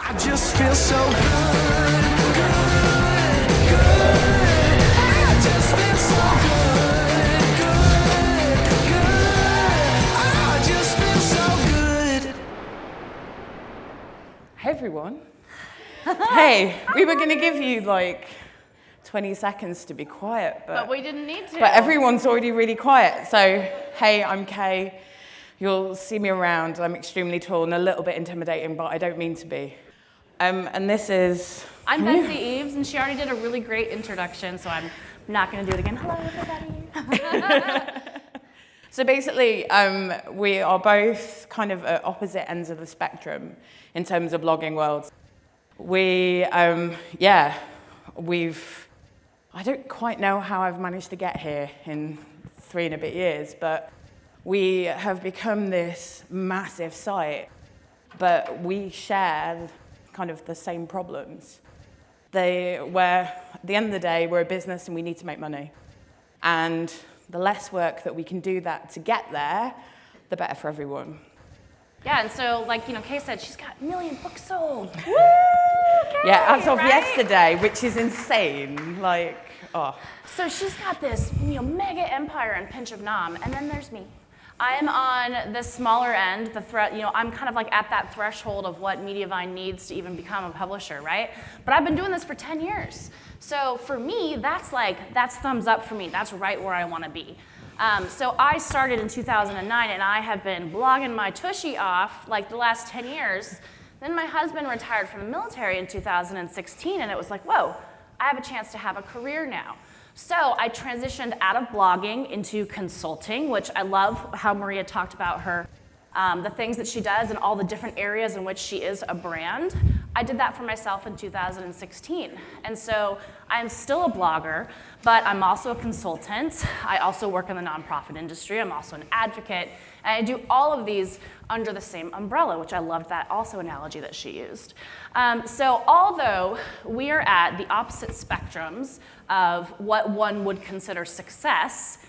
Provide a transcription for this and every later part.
I just feel so good, good, good. I just feel so good, good, good. I just feel so good. Hey everyone. Hey, we were going to give you like 20 seconds to be quiet, but we didn't need to. But everyone's already really quiet. So, hey, I'm Kay. You'll see me around. I'm extremely tall and a little bit intimidating, but I don't mean to be. And this is... I'm Betsy Eves, and she already did a really great introduction, so I'm not going to do it again. Hello, everybody. So basically, we are both kind of at opposite ends of the spectrum in terms of blogging worlds. I don't quite know how I've managed to get here in 3 and a bit years, but we have become this massive site, but we share kind of the same problems. Where at the end of the day, we're a business and we need to make money. And the less work that we can do that to get there, the better for everyone. Yeah, and so, Kay said, she's got 1 million books sold. Woo! Kay, yeah, as of right? yesterday, which is insane. So she's got this mega empire and pinch of nom, and then there's me. I'm on the smaller end, I'm kind of like at that threshold of what Mediavine needs to even become a publisher, right? But I've been doing this for 10 years. So for me, that's thumbs up for me. That's right where I want to be. So I started in 2009, and I have been blogging my tushy off like the last 10 years. Then my husband retired from the military in 2016, and it was like, whoa, I have a chance to have a career now. So I transitioned out of blogging into consulting, which I love how Maria talked about the things that she does and all the different areas in which she is a brand. I did that for myself in 2016. And so I'm still a blogger, but I'm also a consultant. I also work in the nonprofit industry. I'm also an advocate. And I do all of these under the same umbrella, which I loved that also analogy that she used. So although we are at the opposite spectrums of what one would consider success,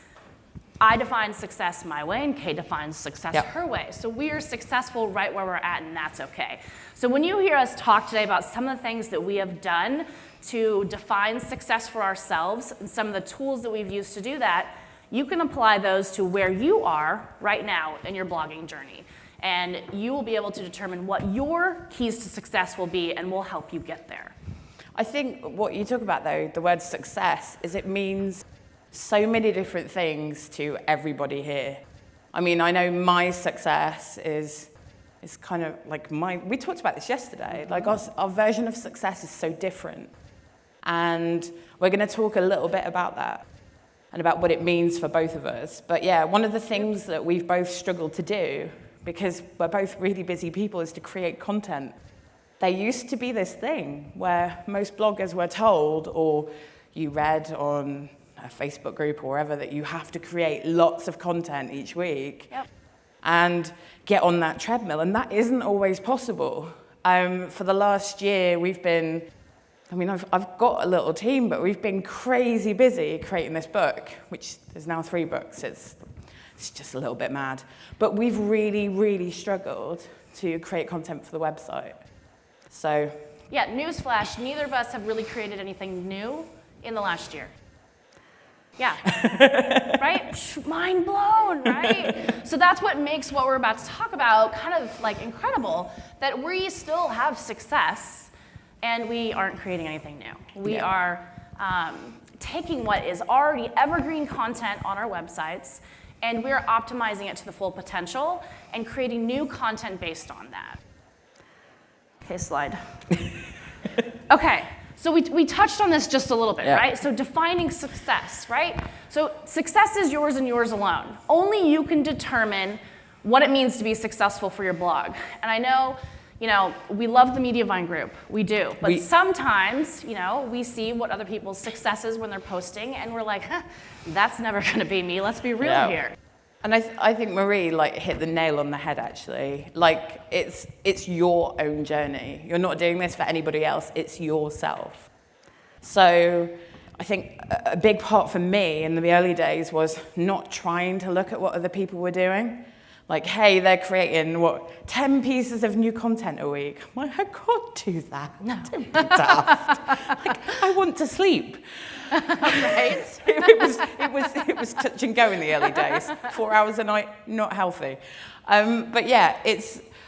I define success my way, and Kay defines success her way. So we are successful right where we're at, and that's okay. So when you hear us talk today about some of the things that we have done to define success for ourselves and some of the tools that we've used to do that, you can apply those to where you are right now in your blogging journey. And you will be able to determine what your keys to success will be, and we'll help you get there. I think what you talk about, though, the word success, is it means so many different things to everybody here. I mean, I know my success is kind of like we talked about this yesterday, like our version of success is so different. And we're going to talk a little bit about that and about what it means for both of us. But yeah, one of the things that we've both struggled to do, because we're both really busy people, is to create content. There used to be this thing where most bloggers were told, or you read on a Facebook group or wherever, that you have to create lots of content each week and get on that treadmill, and that isn't always possible. For the last year, I've got a little team, but we've been crazy busy creating this book, which there's now 3 books. It's just a little bit mad. But we've really, really struggled to create content for the website. So... yeah, newsflash, neither of us have really created anything new in the last year. Yeah, right? Mind blown, right? So that's what makes what we're about to talk about kind of like incredible, that we still have success and we aren't creating anything new. We are taking what is already evergreen content on our websites, and we're optimizing it to the full potential and creating new content based on that. Okay, slide. Okay. So we touched on this just a little bit, right? So defining success, right? So success is yours and yours alone. Only you can determine what it means to be successful for your blog. And I know, we love the Mediavine group. We do. But sometimes, we see what other people's success is when they're posting, and we're like, that's never going to be me. Let's be real here. And I think Marie hit the nail on the head, actually. It's your own journey. You're not doing this for anybody else. It's yourself. So I think a big part for me in the early days was not trying to look at what other people were doing, Like, hey, they're creating, 10 pieces of new content a week. I'm like, I can't do that. No. Don't be daft. Like, I want to sleep. Right? It was touch and go in the early days. 4 hours a night, not healthy. But yeah,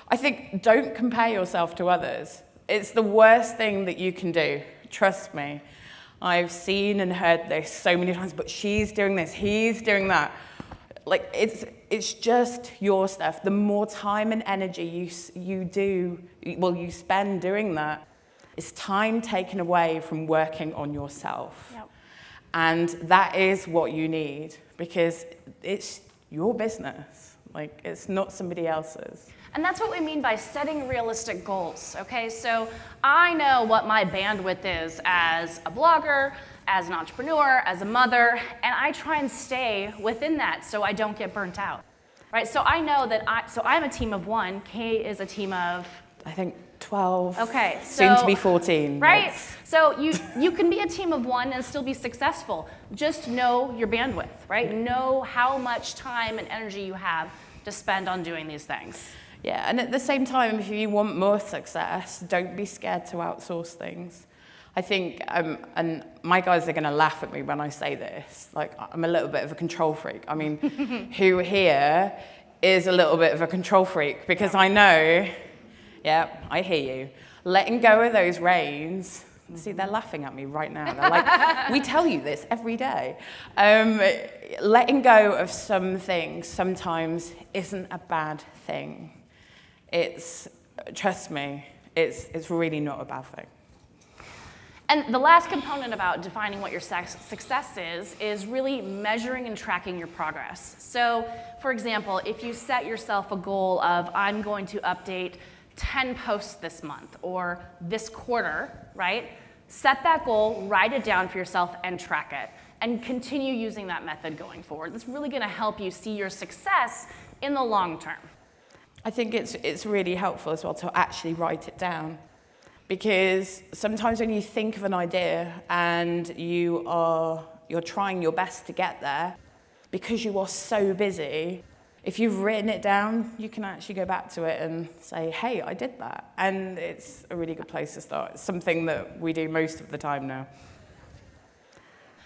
I think don't compare yourself to others. It's the worst thing that you can do. Trust me. I've seen and heard this so many times, but she's doing this, he's doing that. Like, it's just your stuff. The more time and energy you spend doing that, it's time taken away from working on yourself. Yep. And that is what you need, because it's your business. Like, it's not somebody else's. And that's what we mean by setting realistic goals, okay? So I know what my bandwidth is as a blogger, as an entrepreneur, as a mother, and I try and stay within that so I don't get burnt out, right? So I know that I'm a team of 1, Kay is a team of... I think 12, okay, soon to be 14. Right? So you can be a team of 1 and still be successful. Just know your bandwidth, right? Know how much time and energy you have to spend on doing these things. Yeah, and at the same time, if you want more success, don't be scared to outsource things. I think, and my guys are going to laugh at me when I say this, like, I'm a little bit of a control freak. I mean, who here is a little bit of a control freak? Because I know, yeah, I hear you. Letting go of those reins, see, they're laughing at me right now. They're like, we tell you this every day. Letting go of some things sometimes isn't a bad thing. Trust me, it's really not a bad thing. And the last component about defining what your success is really measuring and tracking your progress. So, for example, if you set yourself a goal of, I'm going to update 10 posts this month or this quarter, right? Set that goal, write it down for yourself, and track it. And continue using that method going forward. That's really going to help you see your success in the long term. I think it's really helpful as well to actually write it down, because sometimes when you think of an idea and you're trying your best to get there, because you are so busy, if you've written it down, you can actually go back to it and say, hey, I did that. And it's a really good place to start. It's something that we do most of the time now.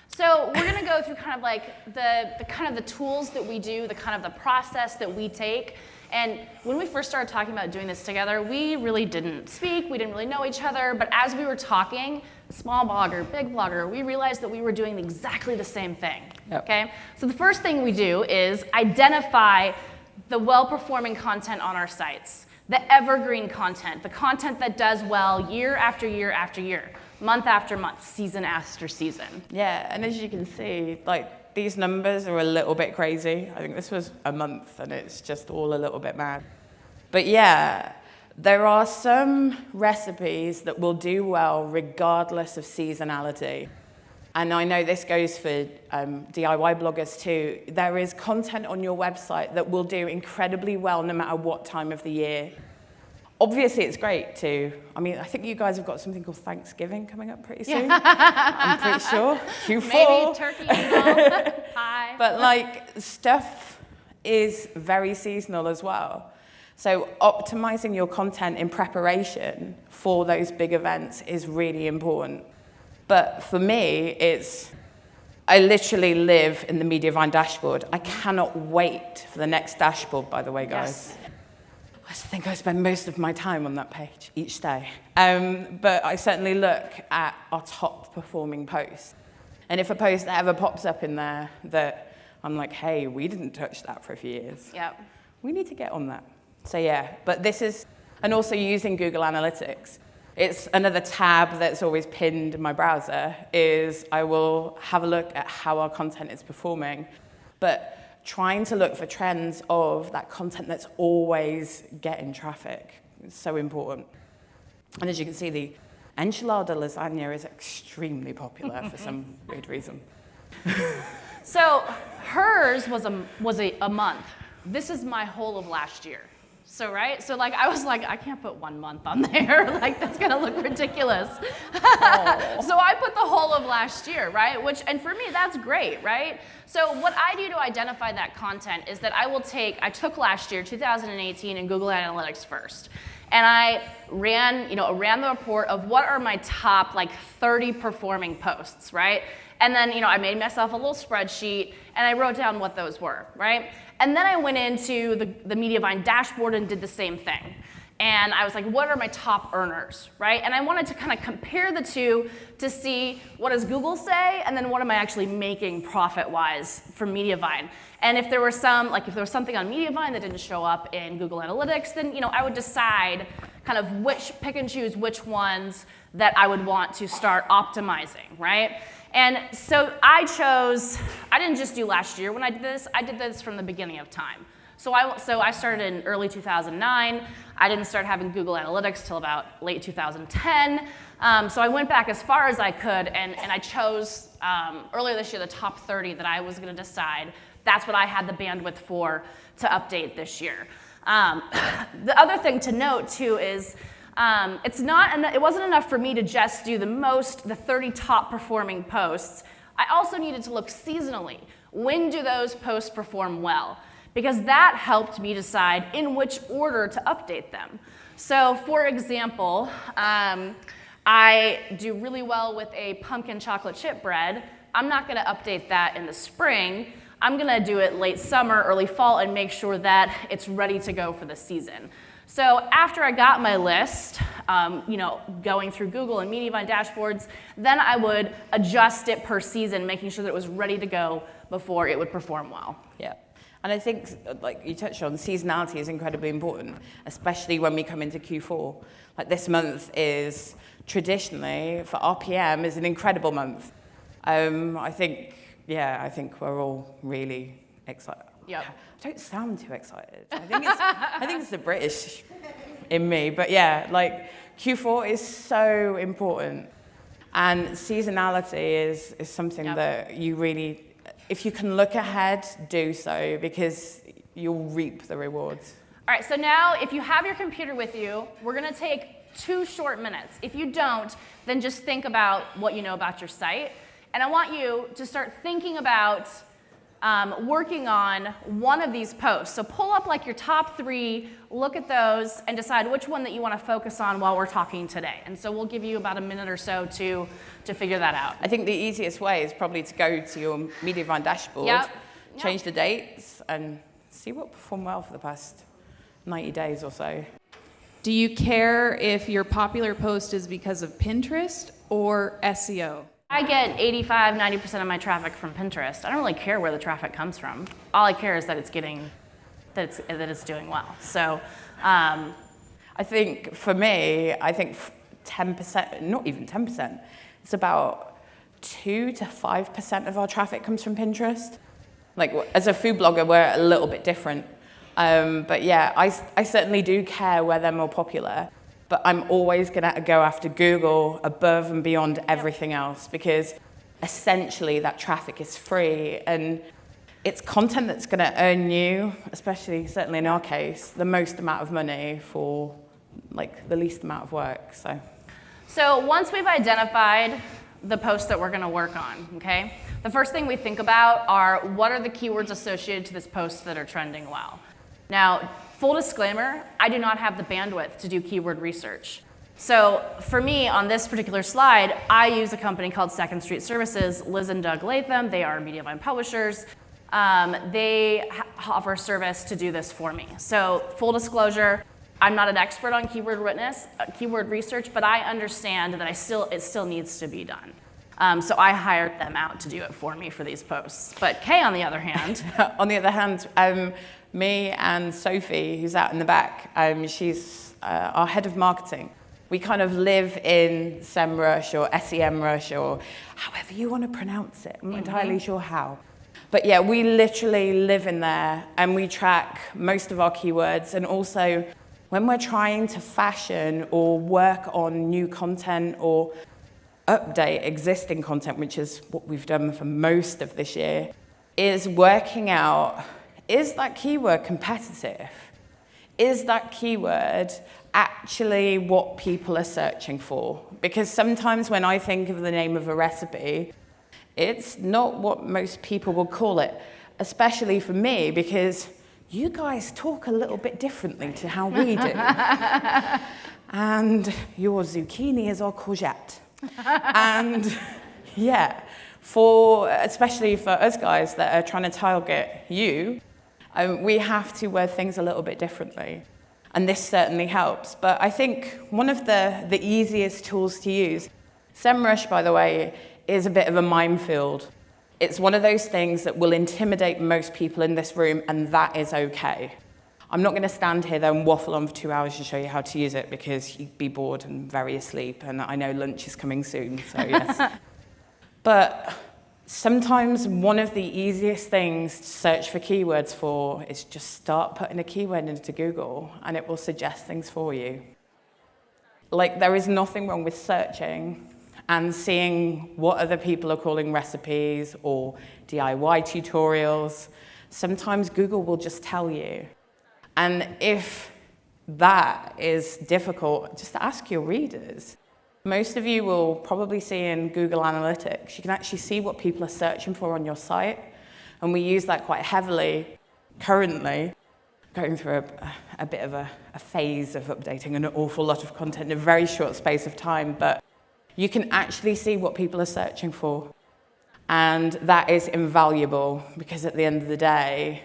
So we're going to go through kind of like the tools that we do, the kind of the process that we take. And when we first started talking about doing this together, we really didn't speak, we didn't really know each other, but as we were talking, small blogger, big blogger, we realized that we were doing exactly the same thing, okay? So the first thing we do is identify the well-performing content on our sites, the evergreen content, the content that does well year after year after year, month after month, season after season. Yeah, and as you can see, like, these numbers are a little bit crazy. I think this was a month and it's just all a little bit mad. But yeah, there are some recipes that will do well regardless of seasonality. And I know this goes for DIY bloggers too. There is content on your website that will do incredibly well no matter what time of the year. Obviously, it's great too. I mean, I think you guys have got something called Thanksgiving coming up pretty soon. I'm pretty sure. Q4. Maybe turkey involved. Pie. But like, stuff is very seasonal as well. So optimizing your content in preparation for those big events is really important. But for me, I literally live in the Mediavine dashboard. I cannot wait for the next dashboard, by the way, guys. Yes. I think I spend most of my time on that page each day. But I certainly look at our top performing posts. And if a post ever pops up in there that I'm like, hey, we didn't touch that for a few years. Yep. We need to get on that. So yeah, but this is, and also using Google Analytics. It's another tab that's always pinned in my browser, is I will have a look at how our content is performing. But trying to look for trends of that content that's always getting traffic. It's so important. And as you can see, the enchilada lasagna is extremely popular for some weird reason. So hers was a month. This is my whole of last year. So, right? So, like, I was like, I can't put 1 month on there. Like, that's going to look ridiculous. So I put the whole of last year, right? And for me, that's great, right? So what I do to identify that content is that I took last year, 2018, in Google Analytics first. And I ran the report of what are my top, like, 30 performing posts, right? And then, I made myself a little spreadsheet, and I wrote down what those were, right? And then I went into the Mediavine dashboard and did the same thing. And I was like, what are my top earners, right? And I wanted to kind of compare the two to see what does Google say, and then what am I actually making profit-wise from Mediavine. And if there was something on Mediavine that didn't show up in Google Analytics, then I would decide kind of pick and choose which ones that I would want to start optimizing, right? And so I didn't just do last year when I did this from the beginning of time. So I started in early 2009. I didn't start having Google Analytics till about late 2010. So I went back as far as I could, and I chose earlier this year the top 30 that I was going to decide. That's what I had the bandwidth for to update this year. The other thing to note too is it wasn't enough for me to just do the 30 top performing posts. I also needed to look seasonally. When do those posts perform well? Because that helped me decide in which order to update them. So for example, I do really well with a pumpkin chocolate chip bread. I'm not gonna update that in the spring. I'm gonna do it late summer, early fall, and make sure that it's ready to go for the season. So after I got my list, going through Google and Mediavine dashboards, then I would adjust it per season, making sure that it was ready to go before it would perform well. Yeah. And I think, like you touched on, seasonality is incredibly important, especially when we come into Q4. Like this month is traditionally, for RPM, is an incredible month. I think we're all really excited. Yep. I don't sound too excited. I think it's the British in me. But yeah, like Q4 is so important. And seasonality is something that you really, if you can look ahead, do so, because you'll reap the rewards. All right, so now if you have your computer with you, we're gonna take 2 short minutes. If you don't, then just think about what you know about your site. And I want you to start thinking about working on one of these posts. So pull up like your top 3, look at those, and decide which one that you want to focus on while we're talking today. And so we'll give you about a minute or so to figure that out. I think the easiest way is probably to go to your Mediavine dashboard, change the dates, and see what performed well for the past 90 days or so. Do you care if your popular post is because of Pinterest or SEO? I get 85-90% of my traffic from Pinterest. I don't really care where the traffic comes from. All I care is that it's doing well. So, I think for me, 10%, not even 10%. It's about 2 to 5% of our traffic comes from Pinterest. Like as a food blogger, we're a little bit different. But yeah, I certainly do care where they're more popular. But I'm always going to go after Google above and beyond everything else, because essentially that traffic is free, and it's content that's going to earn you, certainly in our case, the most amount of money for like the least amount of work. So once we've identified the posts that we're going to work on, okay, the first thing we think about are what are the keywords associated to this post that are trending well. Now, full disclaimer, I do not have the bandwidth to do keyword research. So for me, on this particular slide, I use a company called Second Street Services, Liz and Doug Latham. They are Mediavine publishers. They offer service to do this for me. So full disclosure, I'm not an expert on keyword research, but I understand that it still needs to be done. So I hired them out to do it for me for these posts. But Kay, on the other hand, me and Sophie, who's out in the back, she's our head of marketing. We kind of live in SEMrush or SEMrush or however you want to pronounce it. I'm not entirely sure how. But yeah, we literally live in there, and we track most of our keywords. And also, when we're trying to fashion or work on new content or update existing content, which is what we've done for most of this year, is working out, is that keyword competitive? is that keyword actually what people are searching for? Because sometimes when I think of the name of a recipe, it's not what most people would call it, especially for me, because you guys talk a little bit differently to how we do. And your zucchini is our courgette. And yeah, especially for us guys that are trying to target you, we have to word things a little bit differently. And this certainly helps. But I think one of the easiest tools to use, SEMrush, by the way, is a bit of a minefield. It's one of those things that will intimidate most people in this room, and that is okay. I'm not going to stand here, though, and waffle on for 2 hours to show you how to use it, because you'd be bored and very asleep, and I know lunch is coming soon, so yes. But sometimes one of the easiest things to search for keywords for is just start putting a keyword into Google, and it will suggest things for you. Like, there is nothing wrong with searching and seeing what other people are calling recipes or DIY tutorials. Sometimes Google will just tell you. And if that is difficult, just ask your readers. Most of you will probably see in Google Analytics, you can actually see what people are searching for on your site. And we use that quite heavily currently, going through a bit of a phase of updating an awful lot of content in a very short space of time. But you can actually see what people are searching for. And that is invaluable, because at the end of the day,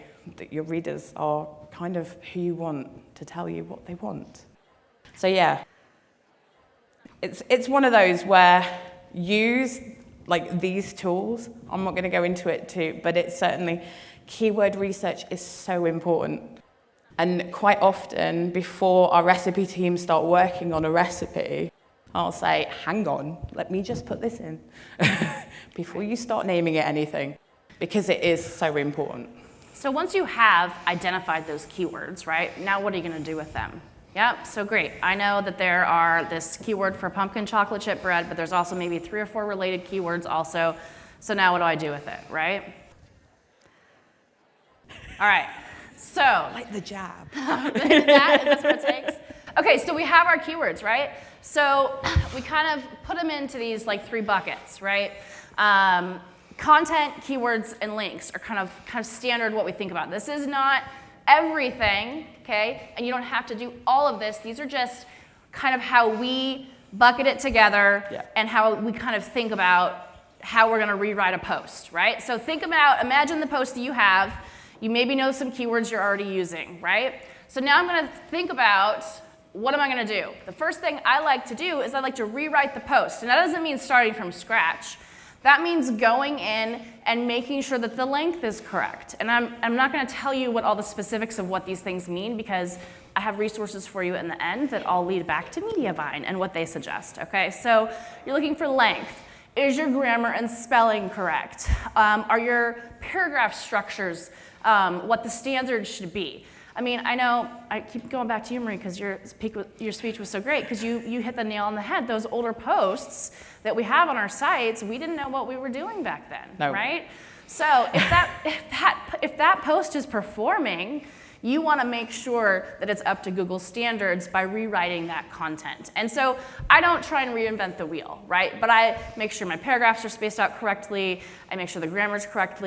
your readers are kind of who you want to tell you what they want. So yeah, it's one of those where use like these tools. I'm not going to go into it too, but it's certainly, keyword research is so important. And quite often, before our recipe team start working on a recipe, I'll say, hang on, let me just put this in before you start naming it anything, because it is so important. So once you have identified those keywords, right, now what are you going to do with them? Yep, so great. I know that there are this keyword for pumpkin chocolate chip bread, but there's also maybe 3 or 4 related keywords also. So now what do I do with it, right? All right, so. Like the jab. Is that what it takes? Okay, so we have our keywords, right? So we kind of put them into these like 3 buckets, right? Content, keywords, and links are kind of standard what we think about. This is not everything, okay? And you don't have to do all of this. These are just kind of how we bucket it together, and how we kind of think about how we're gonna rewrite a post, right? So imagine the post that you have. You maybe know some keywords you're already using, right? So now I'm gonna think about, what am I gonna do? The first thing I like to do is I like to rewrite the post. And that doesn't mean starting from scratch. That means going in and making sure that the length is correct. And I'm not going to tell you what all the specifics of what these things mean, because I have resources for you in the end that all lead back to Mediavine and what they suggest, okay? So you're looking for length. Is your grammar and spelling correct? Are your paragraph structures what the standards should be? I mean, I know, I keep going back to you, Marie, because your speech was so great, because you hit the nail on the head. Those older posts that we have on our sites, we didn't know what we were doing back then, right? So if that post is performing, you want to make sure that it's up to Google standards by rewriting that content. And so I don't try and reinvent the wheel, right? But I make sure my paragraphs are spaced out correctly. I make sure the grammar's correct,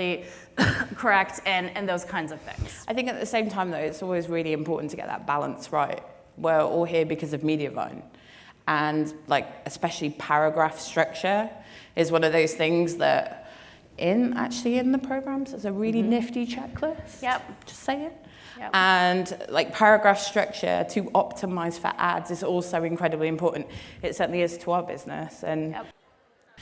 and those kinds of things. I think at the same time, though, it's always really important to get that balance right. We're all here because of Mediavine. And like, especially paragraph structure is one of those things that in the programs is a really nifty checklist. Yep. Just say it. Yep. And like paragraph structure to optimize for ads is also incredibly important. It certainly is to our business. And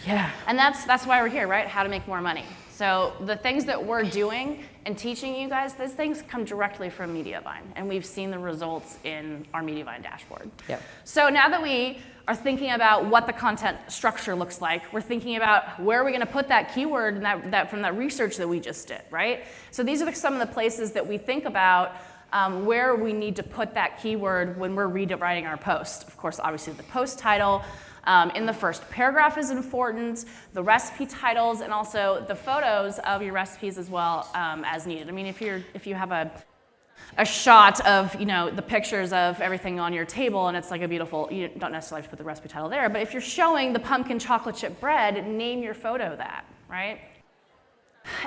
yeah. And that's why we're here, right? How to make more money. So the things that we're doing and teaching you guys, those things come directly from Mediavine. And we've seen the results in our Mediavine dashboard. Yep. So now that we are thinking about what the content structure looks like, we're thinking about where are we going to put that keyword in that from that research that we just did, right? So these are some of the places that we think about where we need to put that keyword when we're rewriting our post. Of course, obviously the post title. In the first paragraph is important, the recipe titles, and also the photos of your recipes as well as needed. I mean, if you have a a shot of, the pictures of everything on your table, and it's like a beautiful, you don't necessarily have to put the recipe title there, but if you're showing the pumpkin chocolate chip bread, name your photo that, right?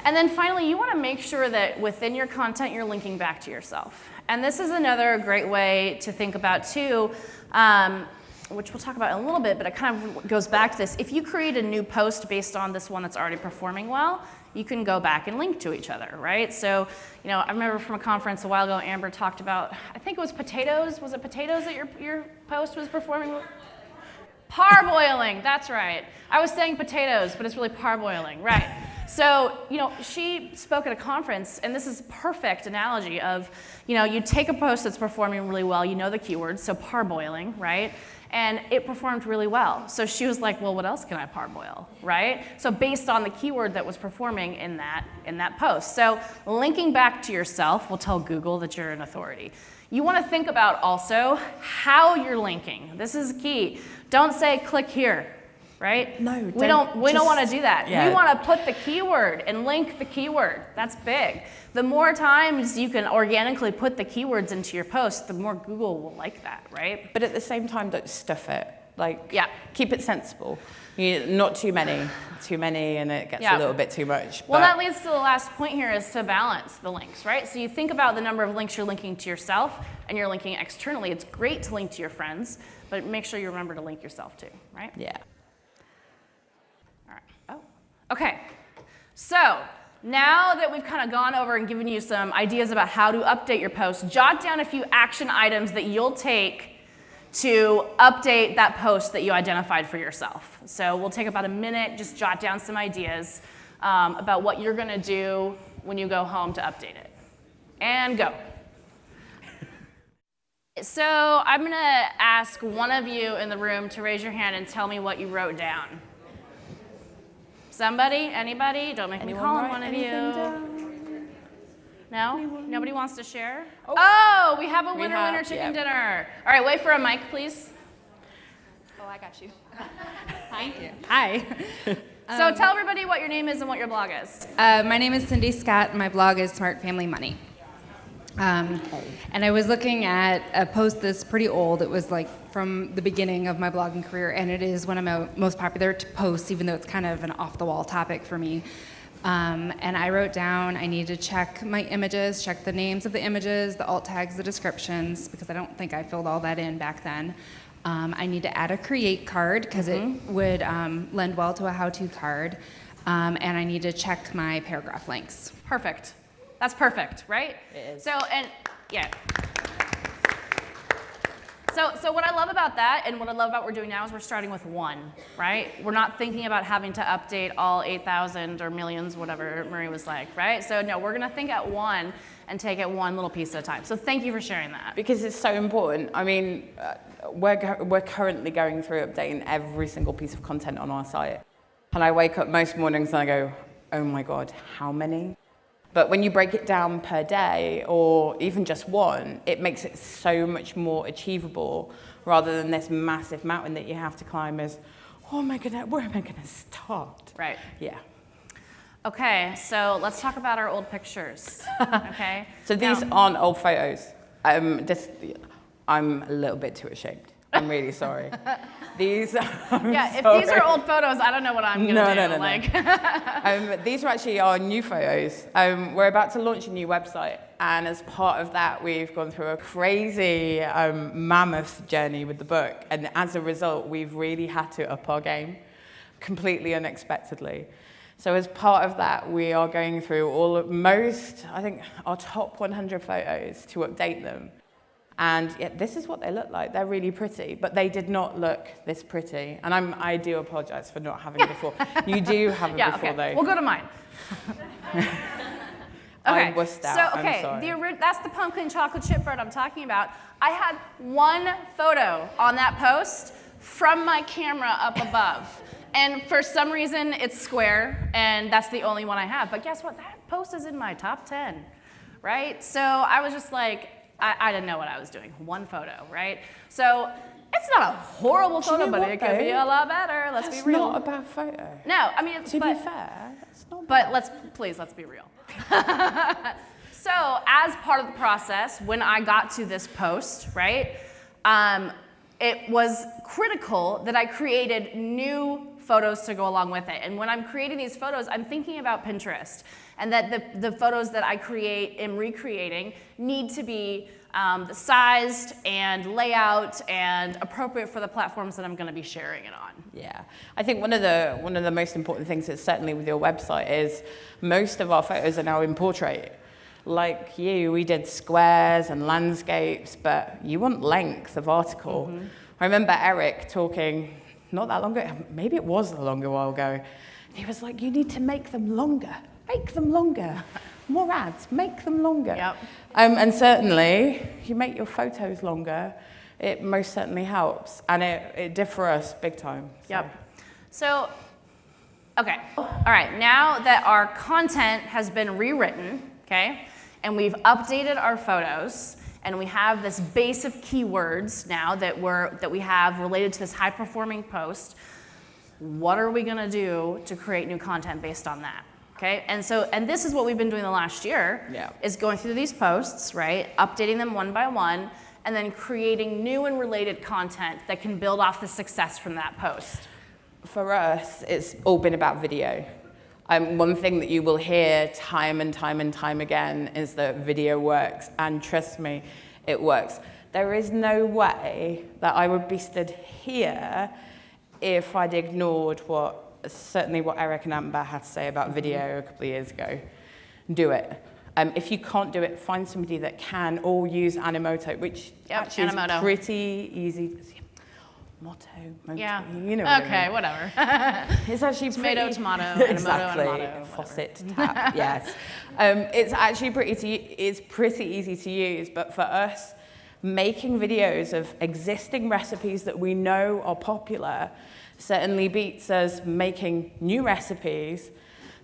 And then finally, you want to make sure that within your content, you're linking back to yourself. And this is another great way to think about too, which we'll talk about in a little bit, but it kind of goes back to this. If you create a new post based on this one that's already performing well, you can go back and link to each other, right? So, I remember from a conference a while ago, Amber talked about, I think it was potatoes. Was it potatoes that your post was performing well? Parboiling, that's right. I was saying potatoes, but it's really parboiling, right? So, she spoke at a conference, and this is a perfect analogy of, you take a post that's performing really well, you know the keywords, so parboiling, right? And it performed really well. So she was like, well, what else can I parboil, right? So based on the keyword that was performing in that post. So linking back to yourself will tell Google that you're an authority. You want to think about also how you're linking. This is key. Don't say click here, right? No, we don't want to do that. Yeah. We want to put the keyword and link the keyword. That's big. The more times you can organically put the keywords into your post, the more Google will like that, right? But at the same time, don't stuff it. Keep it sensible. Not too many, and it gets a little bit too much. Well, that leads to the last point here is to balance the links, right? So you think about the number of links you're linking to yourself and you're linking externally. It's great to link to your friends, but make sure you remember to link yourself too, right? Yeah. All right. Oh, okay. So now that we've kind of gone over and given you some ideas about how to update your post, jot down a few action items that you'll take to update that post that you identified for yourself. So we'll take about a minute, just jot down some ideas about what you're gonna do when you go home to update it. And go. So I'm gonna ask one of you in the room to raise your hand and tell me what you wrote down. Somebody? Anybody? Don't make me call on one of you. No? Nobody wants to share? Oh, we have a winner chicken dinner. All right, wait for a mic, please. Oh, I got you. Thank you. Hi. So tell everybody what your name is and what your blog is. My name is Cindy Scott, and my blog is Smart Family Money. And I was looking at a post that's pretty old. It was like from the beginning of my blogging career, and it is one of my most popular posts, even though it's kind of an off-the-wall topic for me. And I wrote down I need to check my images, check the names of the images, the alt tags, the descriptions, because I don't think I filled all that in back then. I need to add a create card, because it would lend well to a how-to card. And I need to check my paragraph links. Perfect. That's perfect, right? It is. So So what I love about that and what I love about what we're doing now is we're starting with one, right? We're not thinking about having to update all 8,000 or millions, whatever Marie was like, right? So no, we're gonna think at one and take it one little piece at a time. So thank you for sharing that. Because it's so important. I mean, we're currently going through updating every single piece of content on our site. And I wake up most mornings and I go, oh my God, how many? But when you break it down per day, or even just one, it makes it so much more achievable, rather than this massive mountain that you have to climb as, oh my goodness, where am I gonna start? Right. Yeah. Okay, so let's talk about our old pictures, okay? So these aren't old photos. I'm a little bit too ashamed. I'm really sorry. These if these are old photos, I don't know what I'm gonna do. No. These are actually our new photos. We're about to launch a new website, and as part of that, we've gone through a crazy mammoth journey with the book, and as a result, we've really had to up our game, completely unexpectedly. So as part of that, we are going through I think our top 100 photos to update them. And this is what they look like. They're really pretty, but they did not look this pretty. And I do apologize for not having it before. You do have it before, though. We'll go to mine. Okay. I wussed out. So, okay, I'm sorry. That's the pumpkin chocolate chip bread I'm talking about. I had one photo on that post from my camera up above. And for some reason, it's square, and that's the only one I have. But guess what? That post is in my top 10, right? So I was just like, I didn't know what I was doing. One photo, right? So it's not a horrible photo, but it could be a lot better. Let's be real. It's not a bad photo. No, I mean, to be fair, it's not bad. But let's be real. So as part of the process, when I got to this post, right, it was critical that I created new photos to go along with it. And when I'm creating these photos, I'm thinking about Pinterest, and that the photos that I create and recreating need to be sized and layout and appropriate for the platforms that I'm going to be sharing it on. Yeah, I think one of the most important things is certainly with your website is most of our photos are now in portrait. Like you, we did squares and landscapes, but you want length of article. Mm-hmm. I remember Eric talking not that long ago, maybe it was a longer while ago. He was like, you need to make them longer. Make them longer. More ads, make them longer. Yep. And certainly, you make your photos longer, it most certainly helps. And it did for us big time. So. Yep. So, okay. All right, now that our content has been rewritten, okay, and we've updated our photos, and we have this base of keywords now that we have related to this high-performing post, what are we gonna do to create new content based on that? Okay, and this is what we've been doing the last year, is going through these posts, right, updating them one by one, and then creating new and related content that can build off the success from that post. For us, it's all been about video. One thing that you will hear time and time and time again is that video works, and trust me, it works. There is no way that I would be stood here if I'd ignored what Eric and Amber had to say about video a couple of years ago. Do it. If you can't do it, find somebody that can, or use Animoto, which actually Animoto. is pretty easy. Motto, Yeah. You know. What okay, I mean. whatever. It's actually Tomato, pretty, tomato, exactly. Animoto, Faucet tap. Yes. It's actually pretty easy to use, but for us, making videos of existing recipes that we know are popular certainly beats us making new recipes,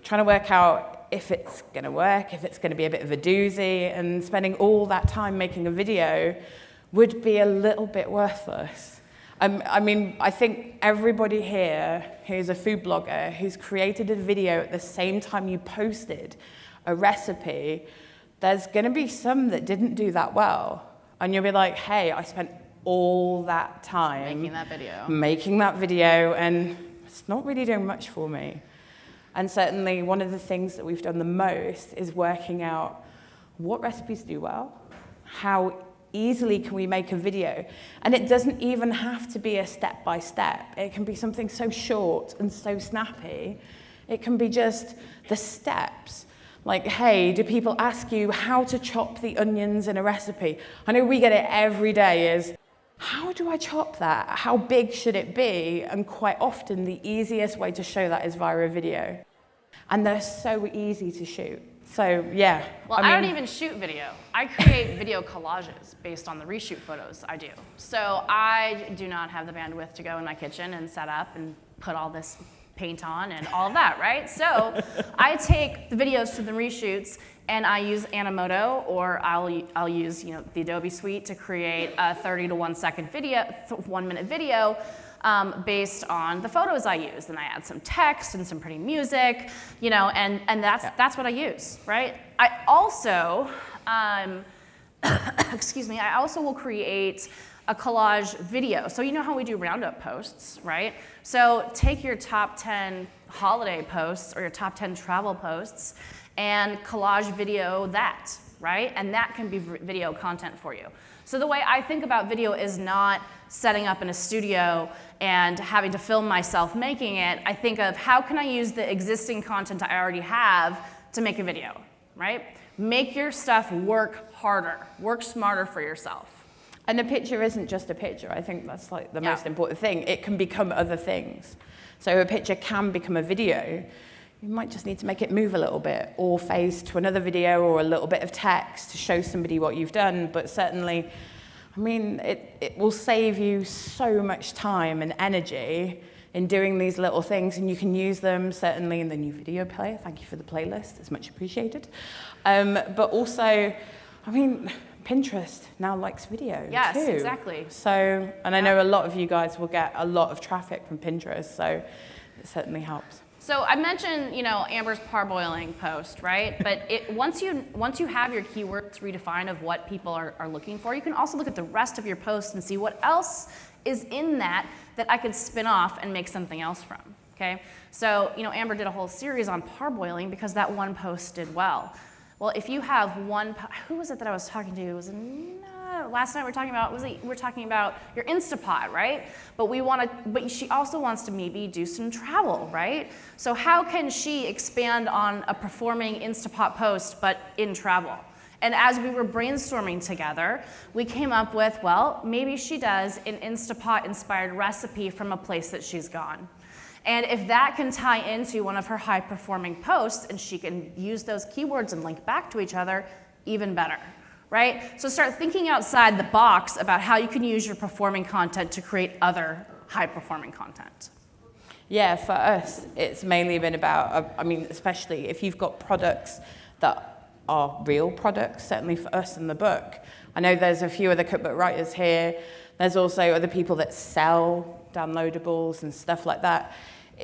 trying to work out if it's going to work, if it's going to be a bit of a doozy, and spending all that time making a video would be a little bit worthless. I mean, I think everybody here who's a food blogger who's created a video at the same time you posted a recipe, there's going to be some that didn't do that well. And you'll be like, hey, I spent all that time making that video, and it's not really doing much for me. And certainly one of the things that we've done the most is working out what recipes do well, how easily can we make a video. And it doesn't even have to be a step-by-step. It can be something so short and so snappy. It can be just the steps. Like, hey, do people ask you how to chop the onions in a recipe? I know we get it every day is, how do I chop that? How big should it be? And quite often the easiest way to show that is via a video. And they're so easy to shoot. So, yeah. Well, I don't even shoot video. I create video collages based on the reshoot photos I do. So I do not have the bandwidth to go in my kitchen and set up and put all this paint on and all of that, right? So I take the videos to the reshoots and I use Animoto, or I'll use the Adobe Suite to create a 30 to 1 second video, 1 minute video. Based on the photos I use, and I add some text and some pretty music, and that's what I use, right? I also, I also will create a collage video. So you know how we do roundup posts, right? So take your top 10 holiday posts or your top 10 travel posts and collage video that, right? And that can be video content for you. So the way I think about video is not setting up in a studio and having to film myself making it. I think of how can I use the existing content I already have to make a video, right? Make your stuff work harder, work smarter for yourself. And a picture isn't just a picture. I think that's like the most important thing. It can become other things. So a picture can become a video. You might just need to make it move a little bit, or phase to another video, or a little bit of text to show somebody what you've done. But certainly, I mean, it will save you so much time and energy in doing these little things, and you can use them certainly in the new video player. Thank you for the playlist, it's much appreciated. But also, I mean, Pinterest now likes video too. Yes, exactly. So, and I know a lot of you guys will get a lot of traffic from Pinterest, so it certainly helps. So I mentioned, Amber's parboiling post, right? But once you have your keywords redefined of what people are looking for, you can also look at the rest of your post and see what else is in that I could spin off and make something else from, okay? So, Amber did a whole series on parboiling because that one post did well. Well, if you have who was it that I was talking to? It was last night we were talking about your Instapot, right? But she also wants to maybe do some travel, right? So how can she expand on a performing Instapot post but in travel? And as we were brainstorming together, we came up with, well, maybe she does an Instapot inspired recipe from a place that she's gone. And if that can tie into one of her high performing posts and she can use those keywords and link back to each other, even better. Right? So start thinking outside the box about how you can use your performing content to create other high-performing content. Yeah, for us, it's mainly been about, especially if you've got products that are real products, certainly for us in the book. I know there's a few other cookbook writers here. There's also other people that sell downloadables and stuff like that.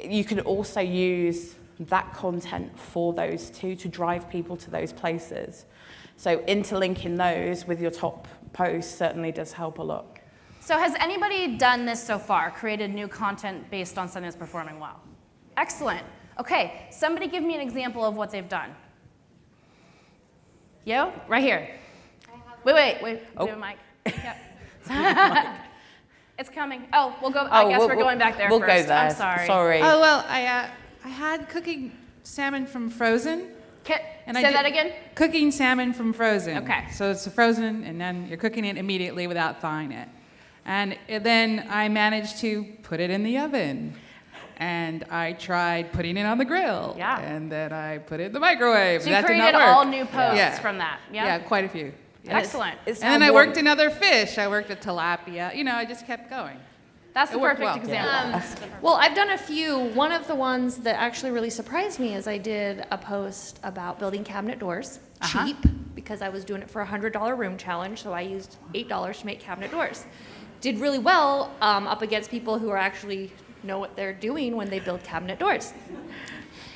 You can also use that content for those too to drive people to those places. So interlinking those with your top posts certainly does help a lot. So has anybody done this so far, created new content based on something that's performing well? Excellent. Okay, somebody give me an example of what they've done. You? Right here. Wait. We have a mic. Yep. It's coming. Oh, we'll go. I guess we're going back there we'll first. Go there. I'm sorry. Sorry. Oh, well, I had cooking salmon from frozen. Say And that again? Cooking salmon from frozen. Okay. So it's frozen, and then you're cooking it immediately without thawing it. And then I managed to put it in the oven. And I tried putting it on the grill. Yeah. And then I put it in the microwave. So you that did created not work. all new posts from that. Yeah, quite a few. And Excellent. it's And then how I one- worked in other fish. I worked at tilapia. I just kept going. That's the It worked perfect well. example. Well, I've done a few. One of the ones that actually really surprised me is I did a post about building cabinet doors cheap because I was doing it for a $100 room challenge, so I used $8 to make cabinet doors. Did really well up against people who are actually know what they're doing when they build cabinet doors.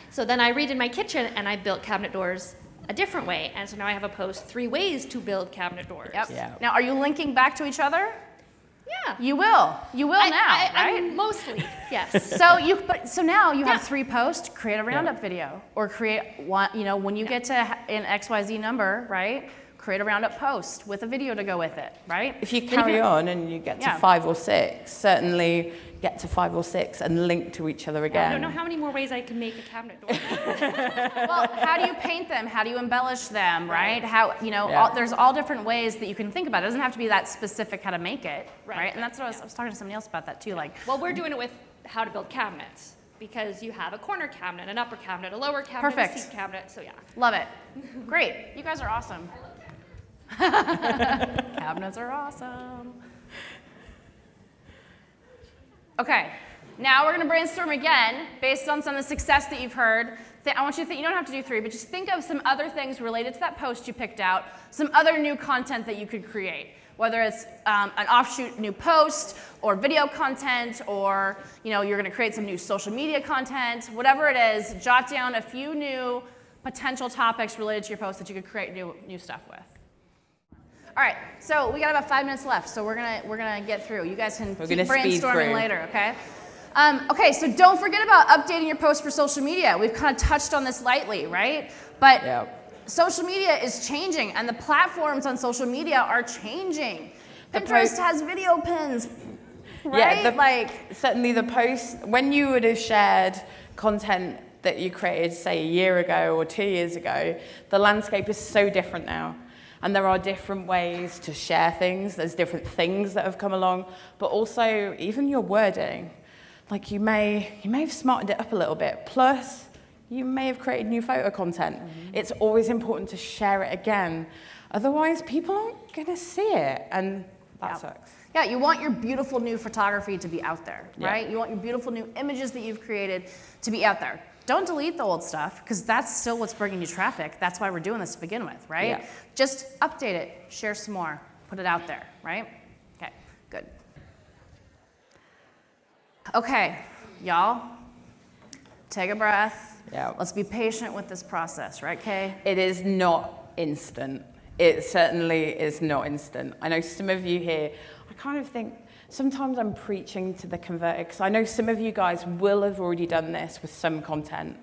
So then I redid my kitchen and I built cabinet doors a different way, and so now I have a post 3 ways to build cabinet doors. Yep. Yeah. Now, are you linking back to each other? Yeah. You will. You will now, right? I'm mostly, yes. So now you have 3 posts. Create a roundup video, or create one. When you get to an XYZ number, right? Create a roundup post with a video to go with it, right? If you carry on and you get to 5 or 6, certainly get to 5 or 6 and link to each other again. I don't know how many more ways I can make a cabinet door. Well, how do you paint them? How do you embellish them, right? How, there's all different ways that you can think about it. It doesn't have to be that specific how to make it, right? And that's what I was talking to somebody else about that too. Well, we're doing it with how to build cabinets because you have a corner cabinet, an upper cabinet, a lower cabinet, Perfect. a seat cabinet, so yeah. Love it. Great. You guys are awesome. Cabinets are awesome. Okay, now we're going to brainstorm again based on some of the success that you've heard. I want you to think, you don't have to do 3, but just think of some other things related to that post you picked out, some other new content that you could create, whether it's an offshoot new post or video content, or you're going to create some new social media content, whatever it is, jot down a few new potential topics related to your post that you could create new stuff with. All right, so we got about 5 minutes left, so we're gonna get through. You guys can keep brainstorming later, okay? Okay, so don't forget about updating your posts for social media. We've kind of touched on this lightly, right? But social media is changing, and the platforms on social media are changing. Pinterest has video pins, right? Yeah, certainly the post, when you would have shared content that you created, say, a year ago or 2 years ago, the landscape is so different now. And there are different ways to share things. There's different things that have come along, but also even your wording. Like you may have smartened it up a little bit. Plus, you may have created new photo content. Mm-hmm. It's always important to share it again. Otherwise, people aren't going to see it, and that sucks. Yeah, you want your beautiful new photography to be out there, right? You want your beautiful new images that you've created to be out there. Don't delete the old stuff, because that's still what's bringing you traffic. That's why we're doing this to begin with, right? Yeah. Just update it, share some more, put it out there, right? Okay, good. Okay, y'all, Take a breath. Yeah. Let's be patient with this process, right, Kay? It is not instant. It certainly is not instant. I know some of you here, I kind of think sometimes I'm preaching to the converted, because I know some of you guys will have already done this with some content,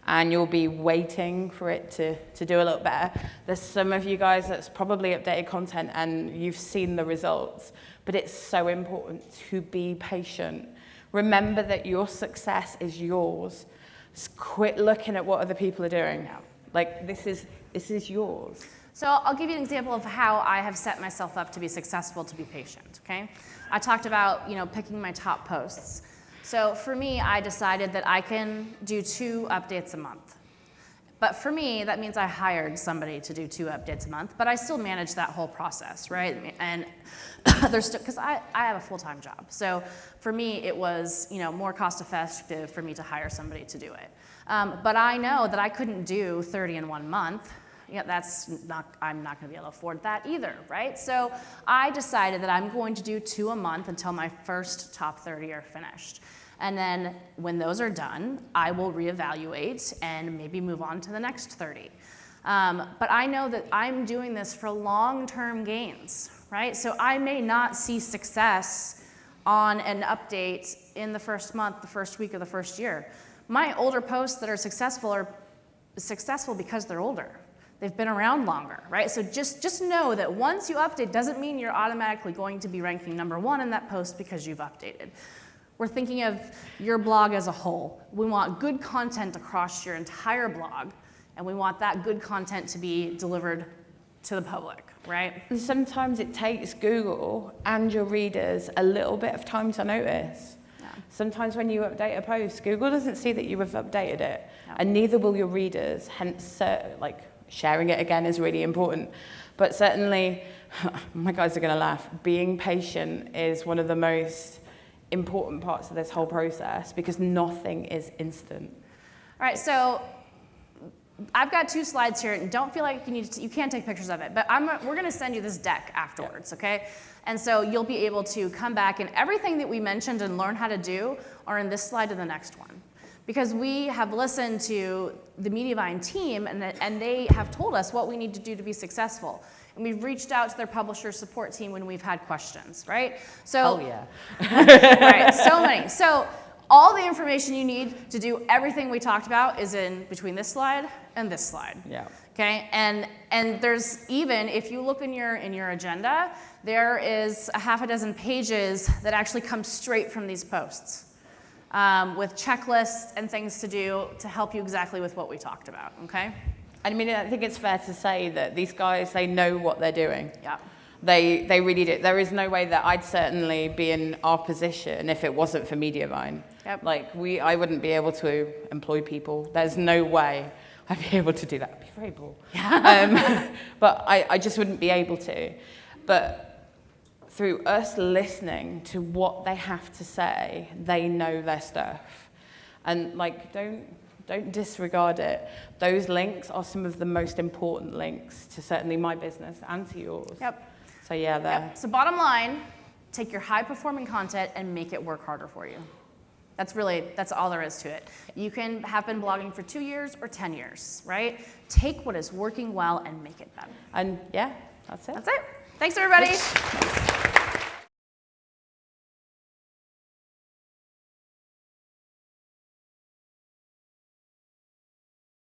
and you'll be waiting for it to do a little better. There's some of you guys that's probably updated content and you've seen the results, but it's so important to be patient. Remember that your success is yours. Just quit looking at what other people are doing. Like, this is yours. So I'll give you an example of how I have set myself up to be successful, to be patient, okay? I talked about, picking my top posts. So for me, I decided that I can do 2 updates a month. But for me, that means I hired somebody to do 2 updates a month, but I still manage that whole process, right? And there's still, because I have a full-time job. So for me, it was, more cost-effective for me to hire somebody to do it. But I know that I couldn't do 30 in 1 month. I'm not going to be able to afford that either, right? So I decided that I'm going to do 2 a month until my first top 30 are finished. And then when those are done, I will reevaluate and maybe move on to the next 30. But I know that I'm doing this for long-term gains, right? So I may not see success on an update in the first month, the first week, or the first year. My older posts that are successful because they're older. They've been around longer, right? So just know that once you update doesn't mean you're automatically going to be ranking #1 in that post because you've updated. We're thinking of your blog as a whole. We want good content across your entire blog, and we want that good content to be delivered to the public, right? And sometimes it takes Google and your readers a little bit of time to notice. Yeah. Sometimes when you update a post, Google doesn't see that you have updated it, Yeah. and neither will your readers, hence sharing it again is really important. But certainly, my guys are going to laugh, being patient is one of the most important parts of this whole process, because nothing is instant. All right, so I've got 2 slides here, and don't feel like you can't take pictures of it, but we're going to send you this deck afterwards, okay? And so you'll be able to come back, and everything that we mentioned and learn how to do are in this slide and the next one. Because we have listened to the Mediavine team, and they have told us what we need to do to be successful. And we've reached out to their publisher support team when we've had questions, right? So, Oh, yeah. right, so many. So all the information you need to do everything we talked about is in between this slide and this slide. Yeah. Okay, and there's even, if you look in your agenda, there is a half a dozen pages that actually come straight from these posts. With checklists and things to do to help you exactly with what we talked about, okay? I mean, I think it's fair to say that these guys, they know what they're doing. Yeah. They really do. There is no way that I'd certainly be in our position if it wasn't for Mediavine. Yep. I wouldn't be able to employ people. There's no way I'd be able to do that. I'd be very poor. But I just wouldn't be able to. But through us listening to what they have to say, they know their stuff. And don't disregard it. Those links are some of the most important links to certainly my business and to yours. Yep. So yeah, there. Yep. So bottom line, take your high-performing content and make it work harder for you. That's all there is to it. You can have been blogging for 2 years or 10 years, right? Take what is working well and make it better. And yeah, that's it. That's it. Thanks, everybody.